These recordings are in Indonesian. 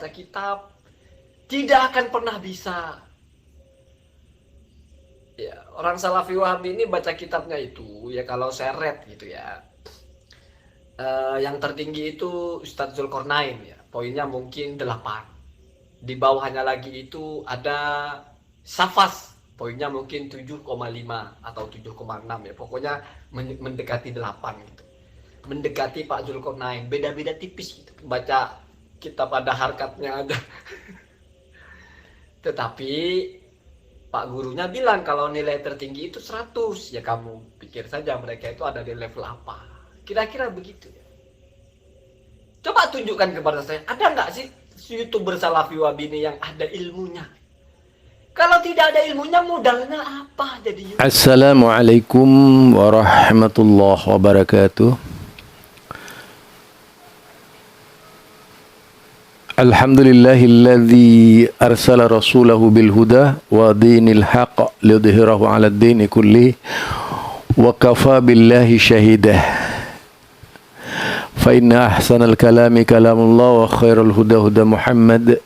baca kitab, tidak akan pernah bisa. Ya, orang Salafi Wahabi ini baca kitabnya itu, ya kalau saya read gitu ya. Yang tertinggi itu Ustadz Zulkarnain ya, poinnya mungkin 8. Di bawahnya lagi itu ada Safas, poinnya mungkin 7,5 atau 7,6 ya. Pokoknya mendekati 8 gitu. Mendekati Pak Zulkarnain, beda-beda tipis gitu. Baca kitab ada harkatnya ada. Tetapi Pak gurunya bilang kalau nilai tertinggi itu 100, ya kamu pikir saja mereka itu ada di level apa. Kira-kira begitu ya. Coba tunjukkan kepada saya, ada nggak sih YouTuber Salafi Wahabi ini yang ada ilmunya? Kalau tidak ada ilmunya, modalnya apa jadi YouTuber? Assalamualaikum warahmatullahi wabarakatuh. Alhamdulillahilladzi arsala rasulahu bil huda wa dinil haqq liyudhhirahu 'ala ad-dini kulli wa kafa billahi shahidah. Fa inna ahsanal kalami kalamullah wa khairul huda huda Muhammad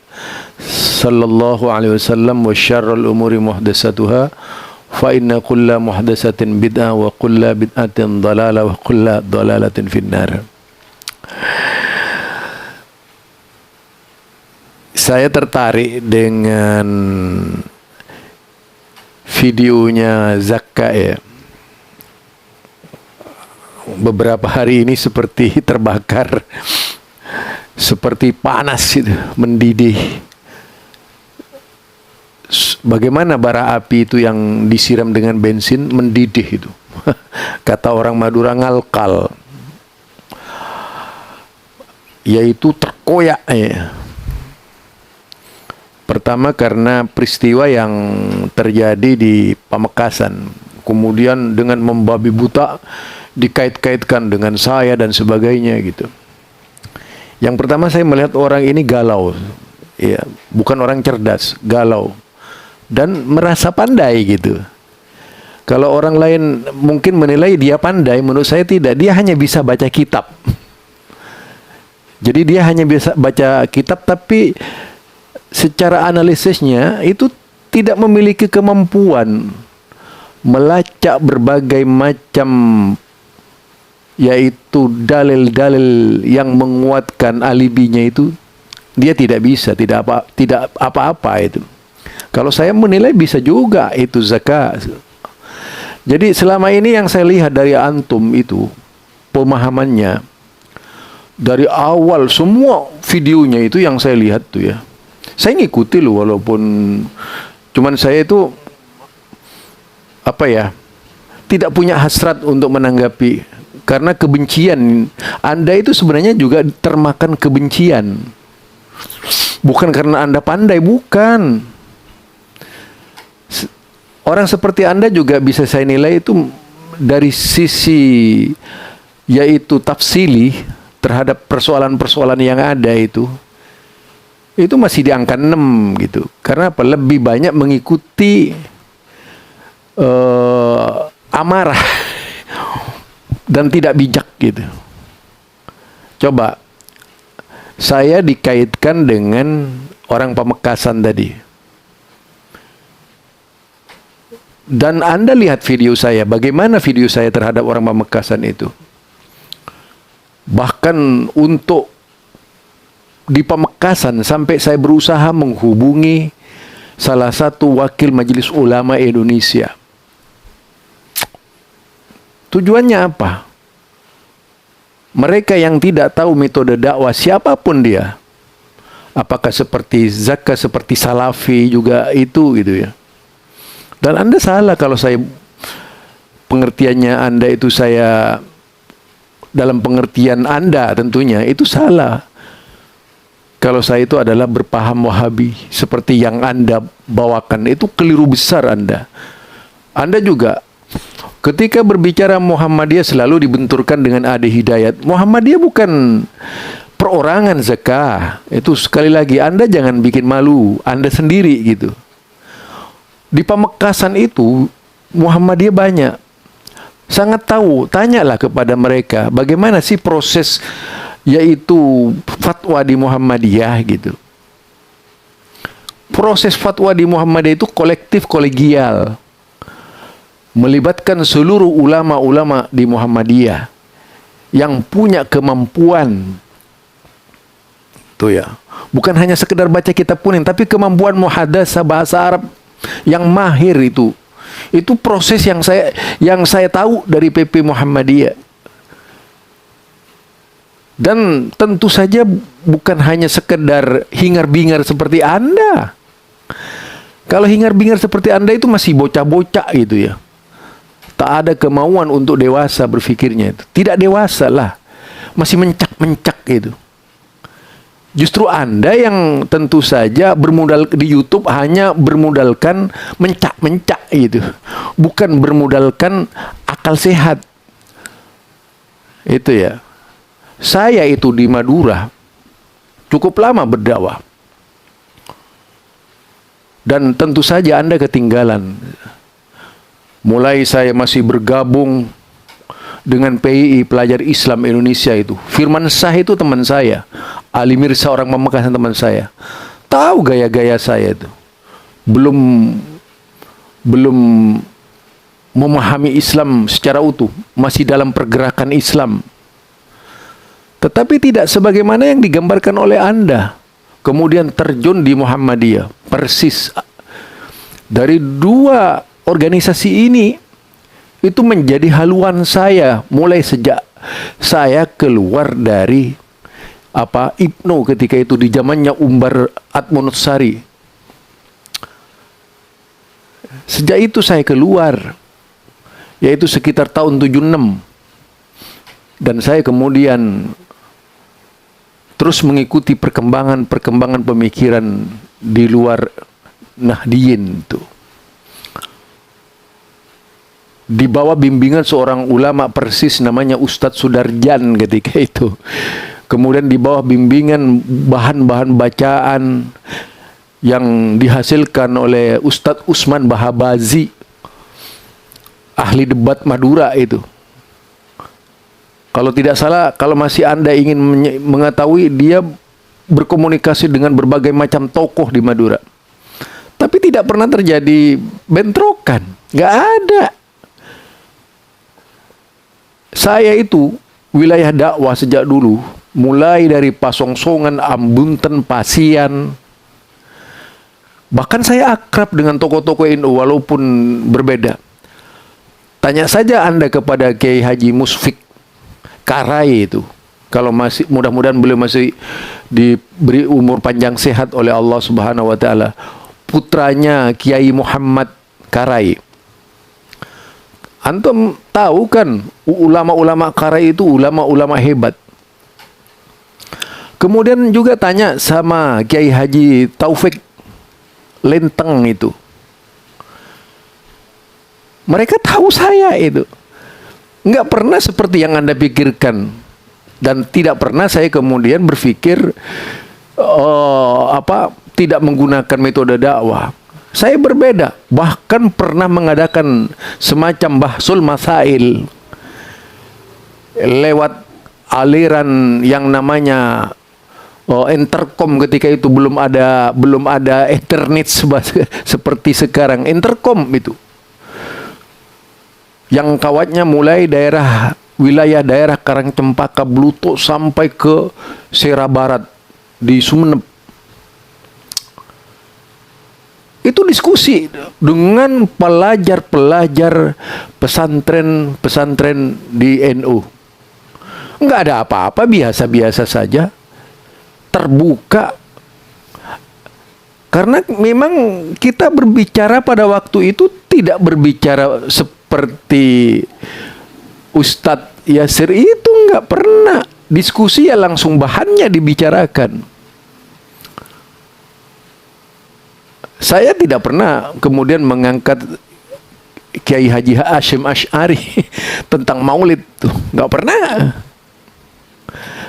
sallallahu alaihi wasallam wa syarrul umuri muhdatsatuha fa inna kulla muhdatsatin bid'ah wa kulla bid'atin dhalalah wa kulla dhalalatin finnar. Saya tertarik dengan videonya Zakka ya. Beberapa hari ini seperti terbakar, seperti panas itu, mendidih. Bagaimana bara api itu yang disiram dengan bensin mendidih itu. Kata orang Madura ngalkal, yaitu terkoyak ya. Pertama karena peristiwa yang terjadi di Pamekasan, kemudian dengan membabi buta dikait-kaitkan dengan saya dan sebagainya gitu. Yang pertama saya melihat orang ini galau, ya, bukan orang cerdas, galau dan merasa pandai gitu. Kalau orang lain mungkin menilai dia pandai, menurut saya tidak. Dia hanya bisa baca kitab. Jadi dia hanya bisa baca kitab, tapi secara analisisnya itu tidak memiliki kemampuan melacak berbagai macam, yaitu dalil-dalil yang menguatkan alibinya itu. Dia tidak bisa, tidak apa-apa itu. Kalau saya menilai bisa juga itu zakat. Jadi selama ini yang saya lihat dari antum itu pemahamannya dari awal, semua videonya itu yang saya lihat tuh ya. Saya ngikuti loh, walaupun cuman saya itu apa ya, tidak punya hasrat untuk menanggapi, karena kebencian Anda itu sebenarnya juga termakan kebencian. Bukan karena Anda pandai, bukan. Orang seperti Anda juga bisa saya nilai itu dari sisi yaitu tafsili terhadap persoalan-persoalan yang ada itu masih di angka 6 gitu. Karena apa? Lebih banyak mengikuti amarah dan tidak bijak gitu. Coba saya dikaitkan dengan orang Pamekasan tadi. Dan Anda lihat video saya, bagaimana video saya terhadap orang Pamekasan itu. Bahkan untuk di Pamekasan sampai saya berusaha menghubungi salah satu wakil Majelis Ulama Indonesia. Tujuannya apa? Mereka yang tidak tahu metode dakwah siapapun dia, apakah seperti Zakka, seperti Salafi juga itu gitu ya. Dan Anda salah kalau saya pengertiannya Anda itu, saya dalam pengertian Anda tentunya itu salah. Kalau saya itu adalah berpaham Wahabi seperti yang Anda bawakan, itu keliru besar Anda. Anda juga ketika berbicara Muhammadiyah selalu dibenturkan dengan Adi Hidayat. Muhammadiyah bukan perorangan Zakka. Itu sekali lagi Anda jangan bikin malu Anda sendiri gitu. Di Pamekasan itu Muhammadiyah banyak. Sangat tahu, tanyalah kepada mereka bagaimana sih proses yaitu fatwa di Muhammadiyah gitu. proses fatwa di Muhammadiyah itu kolektif kolegial, melibatkan seluruh ulama-ulama di Muhammadiyah yang punya kemampuan tuh ya, bukan hanya sekedar baca kitab kuning, tapi kemampuan muhadasah bahasa Arab yang mahir. Itu proses yang saya tahu dari PP Muhammadiyah. Dan tentu saja bukan hanya sekedar hingar-bingar seperti Anda. Kalau hingar-bingar seperti Anda itu masih bocah-bocah gitu ya. Tak ada kemauan untuk dewasa berfikirnya itu. Tidak dewasa lah. Masih mencak-mencak gitu. Justru Anda yang tentu saja bermodal di YouTube hanya bermodalkan mencak-mencak gitu. Bukan bermodalkan akal sehat. Itu ya. Saya itu di Madura cukup lama berdakwah. Dan tentu saja Anda ketinggalan. Mulai saya masih bergabung dengan PII Pelajar Islam Indonesia itu. Firman Shah itu teman saya. Ali Mirsa orang Pamekasan teman saya. Tahu gaya-gaya saya itu. Belum memahami Islam secara utuh. Masih dalam pergerakan Islam. Tetapi tidak sebagaimana yang digambarkan oleh Anda. Kemudian terjun di Muhammadiyah. Persis. Dari dua organisasi ini, itu menjadi haluan saya. Mulai sejak saya keluar dari IPNO ketika itu. Di zamannya Umbar Atmonutsari. Sejak itu saya keluar. Yaitu sekitar tahun 76. Dan saya kemudian terus mengikuti perkembangan pemikiran di luar Nahdliyin itu. Di bawah bimbingan seorang ulama persis namanya Ustadz Sudarjan ketika itu. Kemudian di bawah bimbingan bahan-bahan bacaan yang dihasilkan oleh Ustadz Usman Bahabazi, ahli debat Madura itu. Kalau tidak salah, kalau masih Anda ingin mengetahui, dia berkomunikasi dengan berbagai macam tokoh di Madura. Tapi tidak pernah terjadi bentrokan. Nggak ada. Saya itu wilayah dakwah sejak dulu, mulai dari Pasongsongan, Ambunten, Pasian. Bahkan saya akrab dengan tokoh-tokoh NU walaupun berbeda. Tanya saja Anda kepada Kiai Haji Musfik Karai itu. Kalau masih, mudah-mudahan beliau masih diberi umur panjang sehat oleh Allah Subhanahu wa taala. Putranya Kiai Muhammad Karai. Antum tahu kan, ulama-ulama Karai itu ulama-ulama hebat. Kemudian juga tanya sama Kiai Haji Taufik Lenteng itu. Mereka tahu saya itu. Enggak pernah seperti yang Anda pikirkan. Dan tidak pernah saya kemudian berpikir tidak menggunakan metode dakwah. Saya berbeda. Bahkan pernah mengadakan semacam bahsul masail lewat aliran yang namanya intercom. Ketika itu belum ada internet seperti sekarang. Intercom itu. Yang kawatnya mulai wilayah daerah Karangcempaka, Bluto sampai ke Sera Barat di Sumeneb. Itu diskusi dengan pelajar-pelajar pesantren di NU. Enggak ada apa-apa, biasa-biasa saja. Terbuka. Karena memang kita berbicara pada waktu itu tidak berbicara seperti Ustadz Yasir itu, nggak pernah. Diskusi ya langsung bahannya dibicarakan. Saya tidak pernah kemudian mengangkat Kiai Haji Hashim Asy'ari tentang maulid tuh, nggak pernah.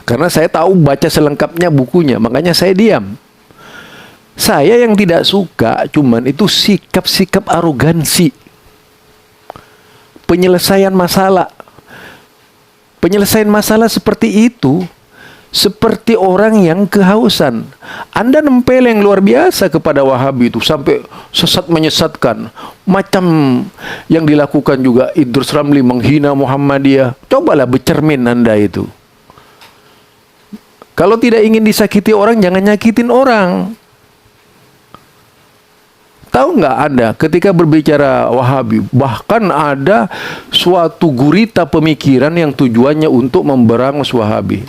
Karena saya tahu baca selengkapnya bukunya, makanya saya diam. Saya yang tidak suka cuman itu sikap-sikap arogansi. Penyelesaian masalah seperti itu seperti orang yang kehausan. Anda nempel yang luar biasa kepada Wahabi itu sampai sesat menyesatkan, macam yang dilakukan juga Idrus Ramli menghina Muhammadiyah. Cobalah bercermin Anda itu. Kalau tidak ingin disakiti orang, jangan nyakitin orang. Tahu nggak Anda ketika berbicara Wahabi, bahkan ada suatu gurita pemikiran yang tujuannya untuk memberangus Wahabi.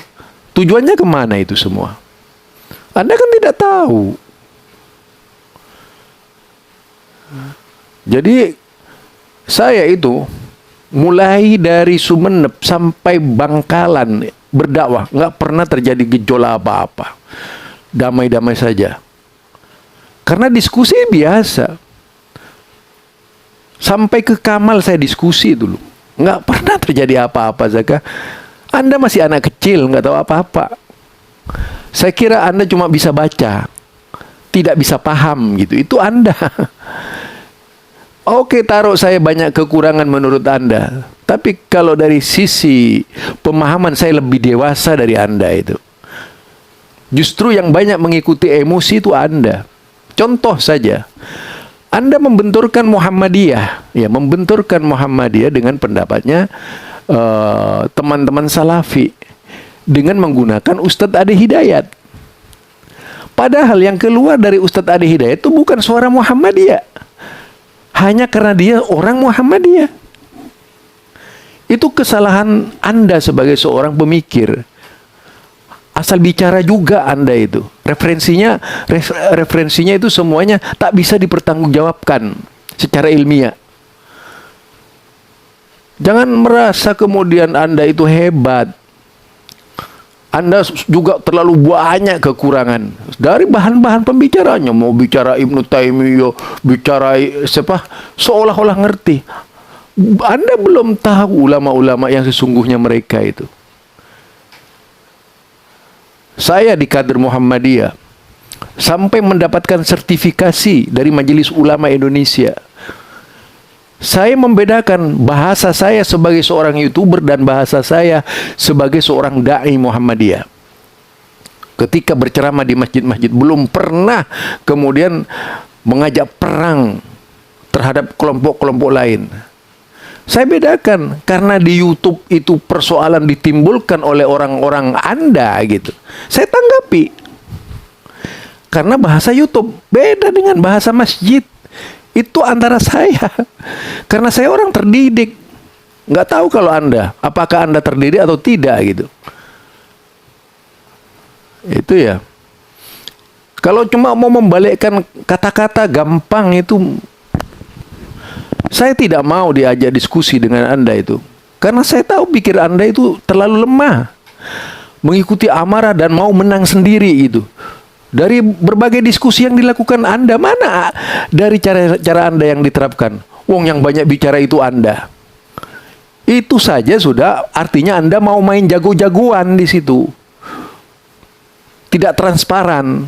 Tujuannya kemana itu semua? Anda kan tidak tahu. Jadi saya itu mulai dari Sumeneb sampai Bangkalan berdakwah, nggak pernah terjadi gejolak apa-apa. Damai-damai saja. Karena diskusi biasa. Sampai ke Kamal saya diskusi dulu. Nggak pernah terjadi apa-apa, Zaka. Anda masih anak kecil, nggak tahu apa-apa. Saya kira Anda cuma bisa baca. Tidak bisa paham gitu. Itu Anda. Oke, taruh saya banyak kekurangan menurut Anda. Tapi kalau dari sisi pemahaman saya lebih dewasa dari Anda itu. Justru yang banyak mengikuti emosi itu Anda. Contoh saja, Anda membenturkan Muhammadiyah, ya, membenturkan Muhammadiyah dengan pendapatnya teman-teman Salafi dengan menggunakan Ustadz Ade Hidayat. Padahal yang keluar dari Ustadz Ade Hidayat itu bukan suara Muhammadiyah, hanya karena dia orang Muhammadiyah. Itu kesalahan Anda sebagai seorang pemikir. Asal bicara juga Anda itu. Referensinya itu semuanya tak bisa dipertanggungjawabkan secara ilmiah. Jangan merasa kemudian Anda itu hebat. Anda juga terlalu banyak kekurangan dari bahan-bahan pembicaranya. Mau bicara Ibnu Taimiyah, bicara siapa, seolah-olah ngerti. Anda belum tahu ulama-ulama yang sesungguhnya mereka itu. Saya di kader Muhammadiyah sampai mendapatkan sertifikasi dari Majelis Ulama Indonesia. Saya membedakan bahasa saya sebagai seorang YouTuber dan bahasa saya sebagai seorang dai Muhammadiyah. Ketika berceramah di masjid-masjid, belum pernah kemudian mengajak perang terhadap kelompok-kelompok lain. Saya bedakan karena di YouTube itu persoalan ditimbulkan oleh orang-orang Anda gitu. Saya tanggapi. Karena bahasa YouTube beda dengan bahasa masjid. Itu antara saya. Karena saya orang terdidik. Nggak tahu kalau Anda, apakah Anda terdidik atau tidak gitu. Itu ya. Kalau cuma mau membalikkan kata-kata gampang itu, saya tidak mau diajak diskusi dengan Anda itu. Karena saya tahu pikir Anda itu terlalu lemah. Mengikuti amarah dan mau menang sendiri itu. Dari berbagai diskusi yang dilakukan Anda, mana dari cara Anda yang diterapkan? Wong yang banyak bicara itu Anda. Itu saja sudah artinya Anda mau main jago-jagoan di situ. Tidak transparan.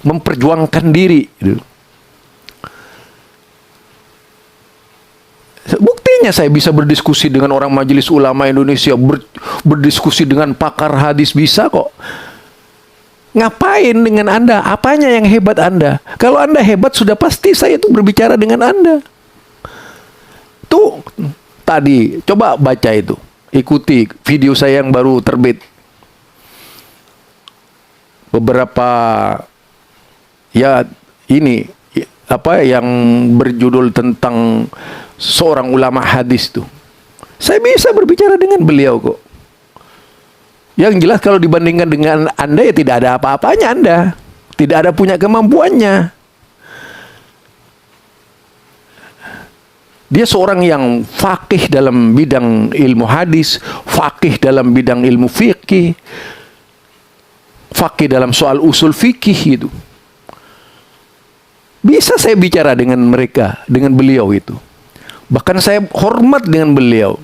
Memperjuangkan diri gitu. Buktinya saya bisa berdiskusi dengan orang Majelis Ulama Indonesia, berdiskusi dengan pakar hadis bisa kok. Ngapain dengan Anda? Apanya yang hebat Anda? Kalau Anda hebat sudah pasti saya itu berbicara dengan Anda. Tuh tadi coba baca itu, ikuti video saya yang baru terbit. Beberapa ya ini apa yang berjudul tentang seorang ulama hadis tuh. Saya bisa berbicara dengan beliau kok. Yang jelas kalau dibandingkan dengan Anda ya tidak ada apa-apanya Anda. Tidak ada punya kemampuannya. Dia seorang yang faqih dalam bidang ilmu hadis, faqih dalam bidang ilmu fikih, faqih dalam soal usul fikih itu. Bisa saya bicara dengan mereka, dengan beliau itu. Bahkan saya hormat dengan beliau.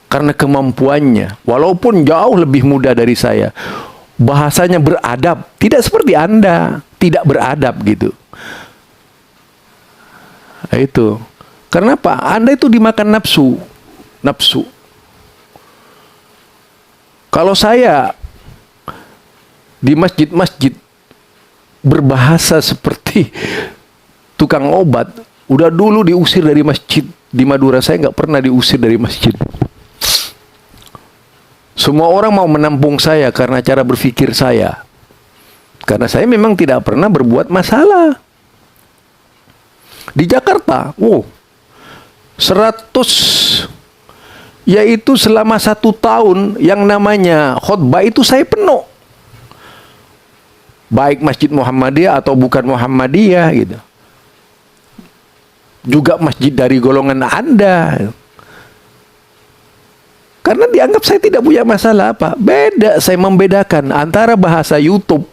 Karena kemampuannya, walaupun jauh lebih muda dari saya. Bahasanya beradab, tidak seperti Anda, tidak beradab gitu. Nah, itu. Karena apa? Anda itu dimakan nafsu. Nafsu. Kalau saya di masjid-masjid berbahasa seperti tukang obat. Udah dulu diusir dari masjid. Di Madura saya nggak pernah diusir dari masjid. Semua orang mau menampung saya karena cara berpikir saya. Karena saya memang tidak pernah berbuat masalah. Di Jakarta, 100, yaitu selama 1 tahun yang namanya khutbah itu saya penuh. Baik Masjid Muhammadiyah atau bukan Muhammadiyah gitu. Juga masjid dari golongan Anda. Karena dianggap saya tidak punya masalah apa. Beda, saya membedakan antara bahasa YouTube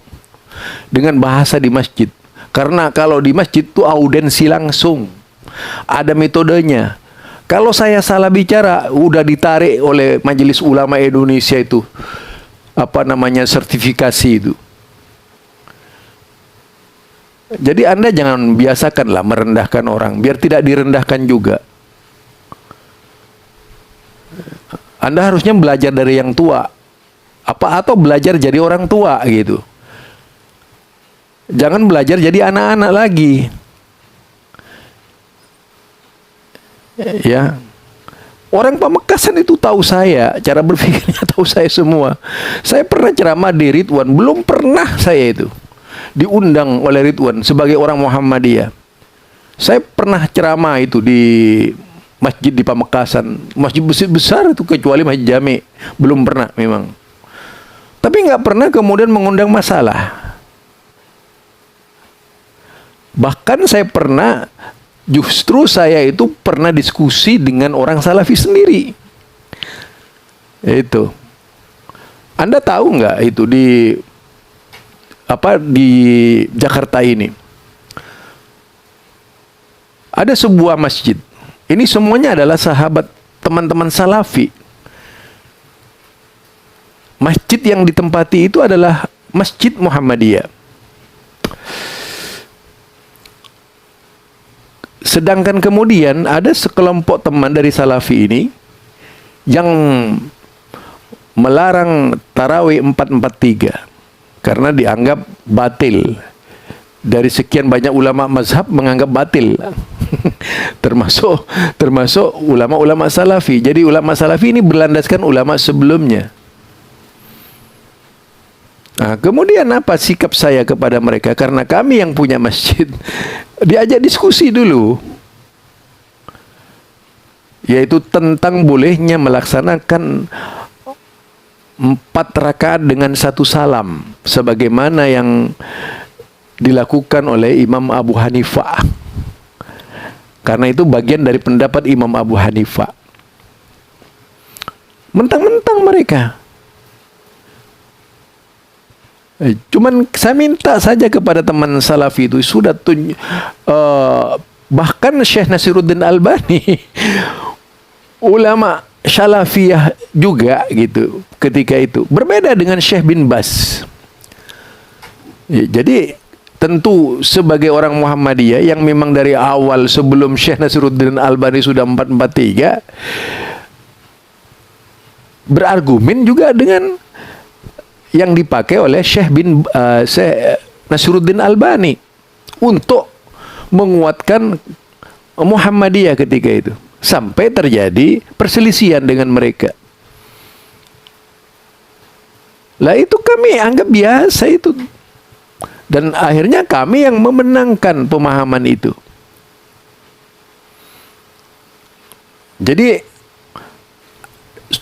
dengan bahasa di masjid. Karena kalau di masjid itu audensi langsung. Ada metodenya. Kalau saya salah bicara, udah ditarik oleh Majelis Ulama Indonesia itu. Sertifikasi itu. Jadi Anda jangan biasakanlah merendahkan orang, biar tidak direndahkan juga. Anda harusnya belajar dari yang tua. Atau belajar jadi orang tua gitu. Jangan belajar jadi anak-anak lagi. Ya. Orang Pamekasan itu tahu saya, cara berpikirnya tahu saya semua. Saya pernah ceramah di Ridwan, belum pernah saya itu diundang oleh Ridwan sebagai orang Muhammadiyah. Saya pernah ceramah itu di masjid di Pamekasan, masjid besar itu kecuali Masjid Jami, belum pernah memang. Tapi nggak pernah kemudian mengundang masalah. Bahkan saya pernah, justru saya itu pernah diskusi dengan orang Salafi sendiri. Itu. Anda tahu nggak itu di Jakarta ini? Ada sebuah masjid. Ini semuanya adalah sahabat teman-teman Salafi. Masjid yang ditempati itu adalah Masjid Muhammadiyah. Sedangkan kemudian ada sekelompok teman dari Salafi ini yang melarang tarawih 443 karena dianggap batil. Dari sekian banyak ulama mazhab menganggap batil. termasuk ulama-ulama Salafi. Jadi ulama Salafi ini berlandaskan ulama sebelumnya. Nah, kemudian apa sikap saya kepada mereka? Karena kami yang punya masjid, diajak diskusi dulu, yaitu tentang bolehnya melaksanakan 4 rakaat dengan 1 salam, sebagaimana yang dilakukan oleh Imam Abu Hanifah. Karena itu bagian dari pendapat Imam Abu Hanifah. Mentang-mentang mereka. Cuman saya minta saja kepada teman Salafi itu sudah bahkan Syekh Nasiruddin Albani ulama Salafiyah juga gitu ketika itu, berbeda dengan Syekh bin Bas. Jadi tentu sebagai orang Muhammadiyah yang memang dari awal sebelum Syekh Nasiruddin Albani sudah 443 berargumen juga dengan yang dipakai oleh Syekh Nasiruddin Albani untuk menguatkan Muhammadiyah ketika itu, sampai terjadi perselisihan dengan mereka. Lah itu kami anggap biasa itu, dan akhirnya kami yang memenangkan pemahaman itu. Jadi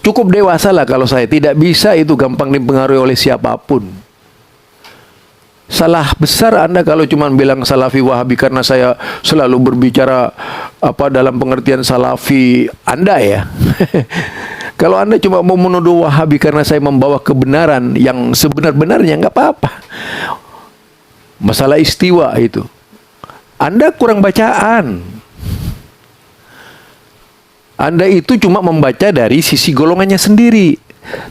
cukup dewasa lah kalau saya, tidak bisa itu gampang dipengaruhi oleh siapapun. Salah besar Anda kalau cuma bilang Salafi Wahabi karena saya selalu berbicara dalam pengertian Salafi Anda ya. Kalau Anda cuma mau menuduh Wahabi karena saya membawa kebenaran yang sebenar-benarnya, nggak apa-apa. Masalah istiwa itu, Anda kurang bacaan. Anda itu cuma membaca dari sisi golongannya sendiri.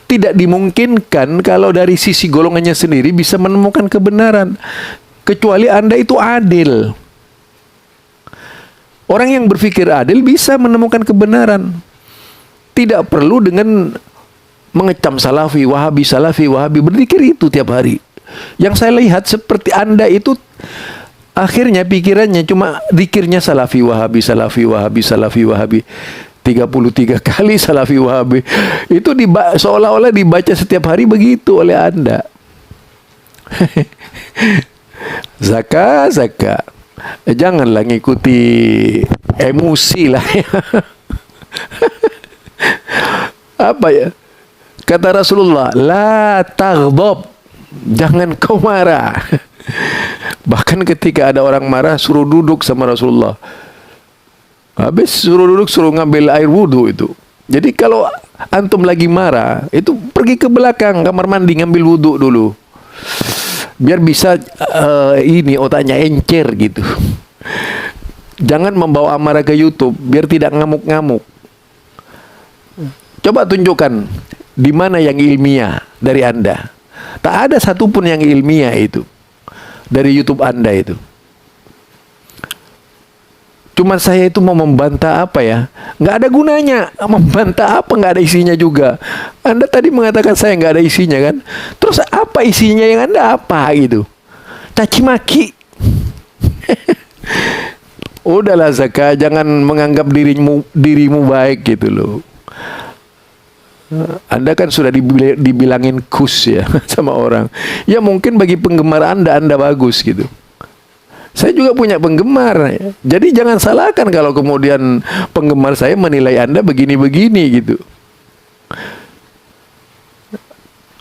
Tidak dimungkinkan kalau dari sisi golongannya sendiri bisa menemukan kebenaran, kecuali Anda itu adil. Orang yang berpikir adil bisa menemukan kebenaran. Tidak perlu dengan mengecam Salafi, Wahabi, Salafi, Wahabi, berzikir itu tiap hari. Yang saya lihat seperti Anda itu akhirnya pikirannya cuma zikirnya salafi wahabi, salafi wahabi, salafi wahabi. 33 kali salafi wahabi. Itu seolah-olah dibaca setiap hari begitu oleh Anda. Zakah. Janganlah ngikuti emosi lah. Apa ya? Kata Rasulullah, la taghdab. Jangan kau marah. Bahkan ketika ada orang marah, suruh duduk sama Rasulullah. Habis suruh duduk, suruh ngambil air wudhu itu. Jadi kalau antum lagi marah, itu pergi ke belakang kamar mandi ngambil wudhu dulu. Biar bisa ini otaknya encer gitu. Jangan membawa amarah ke YouTube, biar tidak ngamuk-ngamuk. Coba tunjukkan di mana yang ilmiah dari Anda. Tak ada satupun yang ilmiah itu dari YouTube Anda itu. Cuma saya itu mau membantah apa ya? Nggak ada gunanya. Membantah apa nggak ada isinya juga. Anda tadi mengatakan saya nggak ada isinya kan? Terus apa isinya yang Anda apa gitu? Caci maki. Udahlah Zaka, jangan menganggap dirimu baik gitu loh. Anda kan sudah dibilangin kus ya sama orang. Ya mungkin bagi penggemar Anda bagus gitu. Saya juga punya penggemar. Jadi jangan salahkan kalau kemudian penggemar saya menilai Anda begini-begini gitu.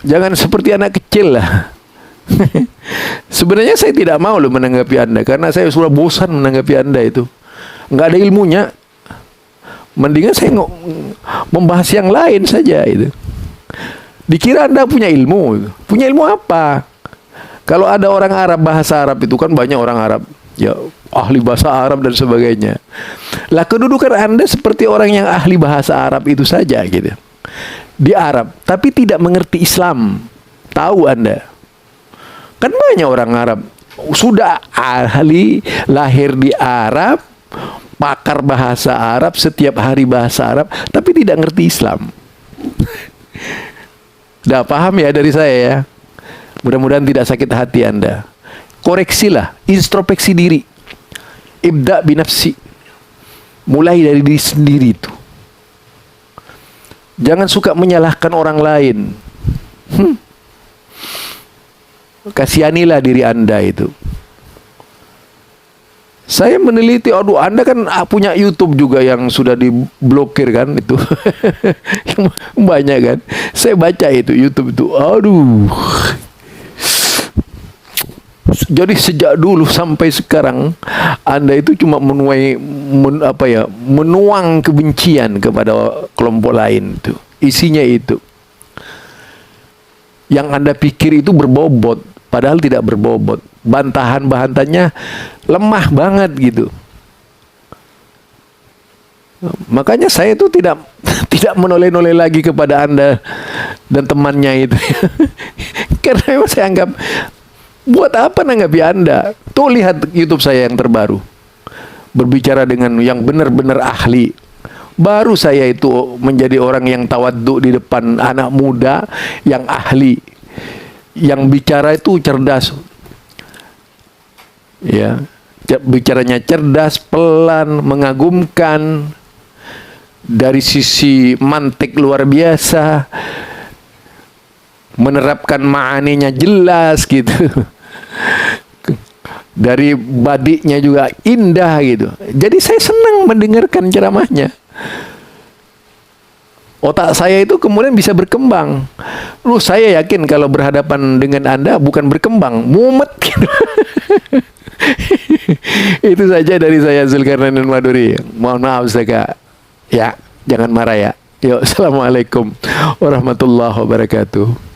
Jangan seperti anak kecil lah. Sebenarnya saya tidak mau loh menanggapi Anda karena saya sudah bosan menanggapi Anda itu. Nggak ada ilmunya. Mendingan saya membahas yang lain saja itu. Dikira Anda punya ilmu. Punya ilmu apa? Kalau ada orang Arab, bahasa Arab itu kan banyak orang Arab. Ya, ahli bahasa Arab dan sebagainya. Lah kedudukan Anda seperti orang yang ahli bahasa Arab itu saja gitu. Di Arab, tapi tidak mengerti Islam. Tahu Anda? Kan banyak orang Arab. Sudah ahli, lahir di Arab, pakar bahasa Arab, setiap hari bahasa Arab, tapi tidak ngerti Islam. Udah paham ya dari saya ya? Mudah-mudahan tidak sakit hati Anda. Koreksilah, introspeksi diri. Ibda binafsi. Mulai dari diri sendiri itu. Jangan suka menyalahkan orang lain. Kasihanilah diri Anda itu. Saya meneliti, aduh Anda kan punya YouTube juga yang sudah diblokir kan itu. Banyak kan. Saya baca itu YouTube itu. Aduh. Jadi sejak dulu sampai sekarang Anda itu cuma menuang kebencian kepada kelompok lain itu. Isinya itu. Yang Anda pikir itu berbobot, padahal tidak berbobot. Bantahan-bantahannya lemah banget gitu. Makanya saya itu tidak menoleh-noleh lagi kepada Anda dan temannya itu. Karena memang saya anggap, buat apa nanggapi Anda? Tuh lihat YouTube saya yang terbaru. Berbicara dengan yang benar-benar ahli. Baru saya itu menjadi orang yang tawaddu di depan anak muda yang ahli. Yang bicara itu cerdas. Ya, bicaranya cerdas, pelan, mengagumkan. Dari sisi mantik luar biasa. Menerapkan ma'aninya jelas gitu. Dari badiknya juga indah gitu. Jadi saya senang mendengarkan ceramahnya. Otak saya itu kemudian bisa berkembang. Saya yakin kalau berhadapan dengan Anda bukan berkembang, mumet gitu. Itu saja dari saya, Zulkarnain Maduri. Mohon maaf Zaka. Ya, jangan marah ya. Yuk, assalamualaikum warahmatullahi wabarakatuh.